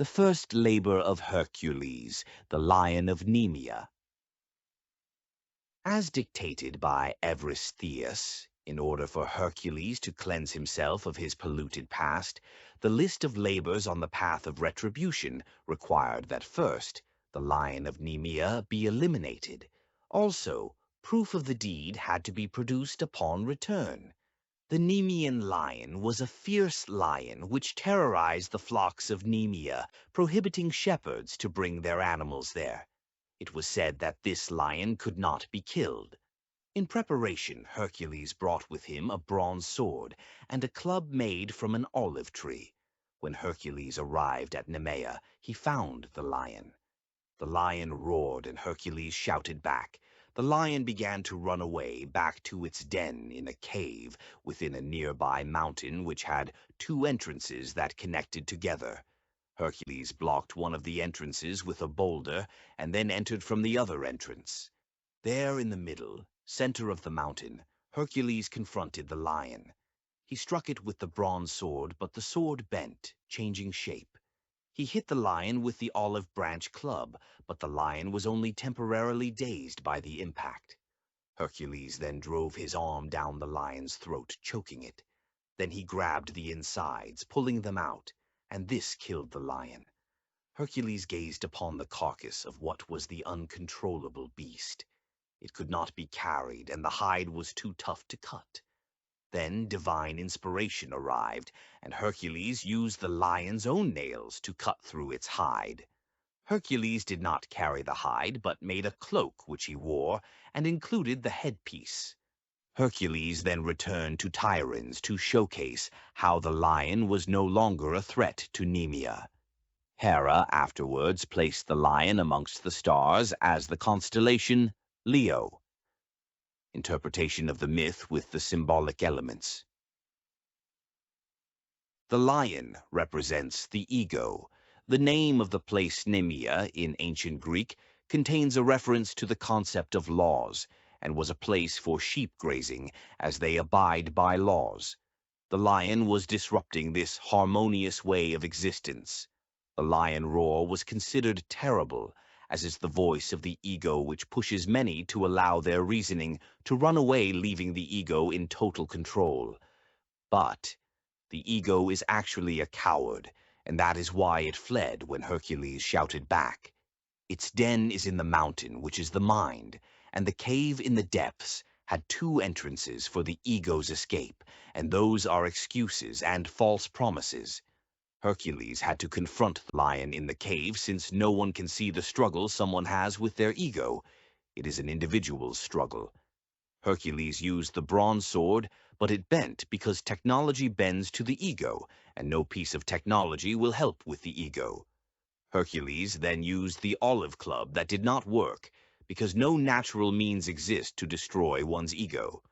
The first labor of Hercules, the Lion of Nemia. As dictated by Eurystheus, in order for Hercules to cleanse himself of his polluted past, the list of labors on the path of retribution required that first, the Lion of Nemia be eliminated. Also, proof of the deed had to be produced upon return. The Nemean lion was a fierce lion which terrorized the flocks of Nemia, prohibiting shepherds to bring their animals there. It was said that this lion could not be killed. In preparation, Hercules brought with him a bronze sword and a club made from an olive tree. When Hercules arrived at Nemea, he found the lion. The lion roared, and Hercules shouted back. The lion began to run away back to its den in a cave within a nearby mountain which had two entrances that connected together. Hercules blocked one of the entrances with a boulder and then entered from the other entrance. There in the middle, center of the mountain, Hercules confronted the lion. He struck it with the bronze sword, but the sword bent, changing shape. He hit the lion with the olive branch club, but the lion was only temporarily dazed by the impact. Hercules then drove his arm down the lion's throat, choking it. Then he grabbed the insides, pulling them out, and this killed the lion. Hercules gazed upon the carcass of what was the uncontrollable beast. It could not be carried, and the hide was too tough to cut. Then divine inspiration arrived, and Hercules used the lion's own nails to cut through its hide. Hercules did not carry the hide, but made a cloak which he wore, and included the headpiece. Hercules then returned to Tiryns to showcase how the lion was no longer a threat to Nemea. Hera afterwards placed the lion amongst the stars as the constellation Leo. Interpretation of the myth with the symbolic elements. The lion represents the ego. The name of the place Nemea in ancient Greek contains a reference to the concept of laws, and was a place for sheep grazing, as they abide by laws. The lion was disrupting this harmonious way of existence. The lion roar was considered terrible, as is the voice of the ego which pushes many to allow their reasoning to run away, leaving the ego in total control. But the ego is actually a coward, and that is why it fled when Hercules shouted back. Its den is in the mountain, which is the mind, and the cave in the depths had two entrances for the ego's escape, and those are excuses and false promises. Hercules had to confront the lion in the cave since no one can see the struggle someone has with their ego. It is an individual's struggle. Hercules used the bronze sword, but it bent because technology bends to the ego, and no piece of technology will help with the ego. Hercules then used the olive club that did not work, because no natural means exist to destroy one's ego.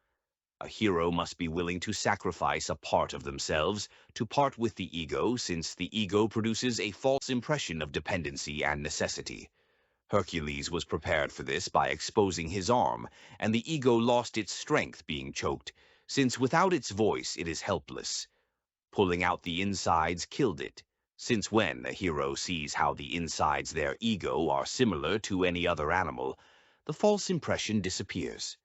A hero must be willing to sacrifice a part of themselves to part with the ego, since the ego produces a false impression of dependency and necessity. Hercules was prepared for this by exposing his arm, and the ego lost its strength being choked, since without its voice it is helpless. Pulling out the insides killed it, since when a hero sees how the insides their ego are similar to any other animal, the false impression disappears.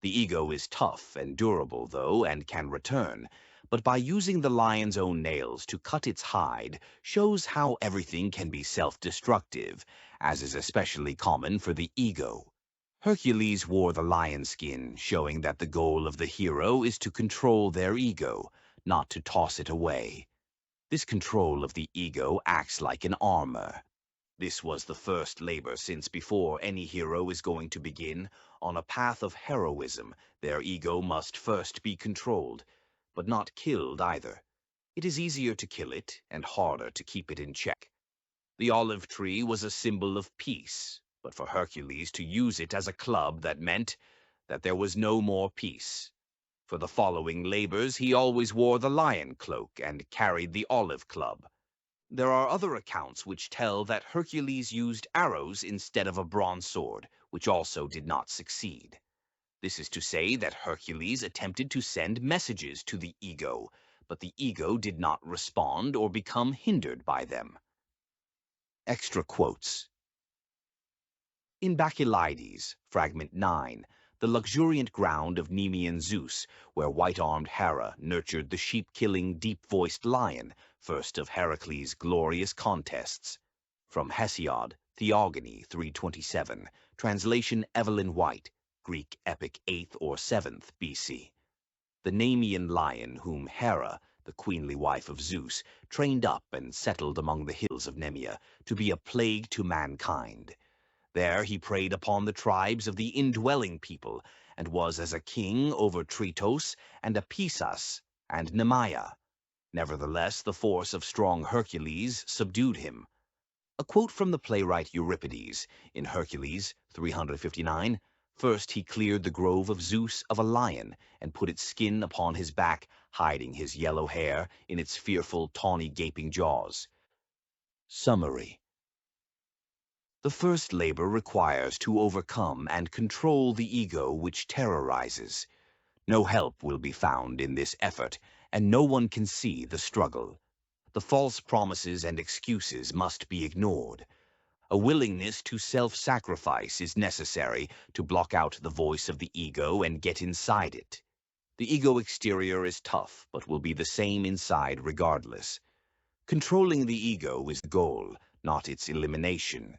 The ego is tough and durable, though, and can return, but by using the lion's own nails to cut its hide shows how everything can be self-destructive, as is especially common for the ego. Hercules wore the lion skin, showing that the goal of the hero is to control their ego, not to toss it away. This control of the ego acts like an armor. This was the first labor, since before any hero is going to begin on a path of heroism, their ego must first be controlled, but not killed either. It is easier to kill it, and harder to keep it in check. The olive tree was a symbol of peace, but for Hercules to use it as a club, that meant that there was no more peace. For the following labors he always wore the lion cloak and carried the olive club. There are other accounts which tell that Hercules used arrows instead of a bronze sword, which also did not succeed. This is to say that Hercules attempted to send messages to the ego, but the ego did not respond or become hindered by them. Extra quotes. In Bacchylides, Fragment 9, the luxuriant ground of Nemean Zeus, where white-armed Hera nurtured the sheep-killing, deep-voiced lion, first of Hercules' glorious contests. From Hesiod, Theogony 327, translation Evelyn White, Greek epic 8th or 7th BC. The Nemean lion whom Hera, the queenly wife of Zeus, trained up and settled among the hills of Nemea to be a plague to mankind. There he preyed upon the tribes of the indwelling people, and was as a king over Tritos and Apisas and Nemea. Nevertheless, the force of strong Hercules subdued him. A quote from the playwright Euripides, in Hercules 359, first he cleared the grove of Zeus of a lion, and put its skin upon his back, hiding his yellow hair in its fearful tawny gaping jaws. Summary. The first labor requires to overcome and control the ego which terrorizes. No help will be found in this effort, and no one can see the struggle. The false promises and excuses must be ignored. A willingness to self-sacrifice is necessary to block out the voice of the ego and get inside it. The ego exterior is tough, but will be the same inside regardless. Controlling the ego is the goal, not its elimination.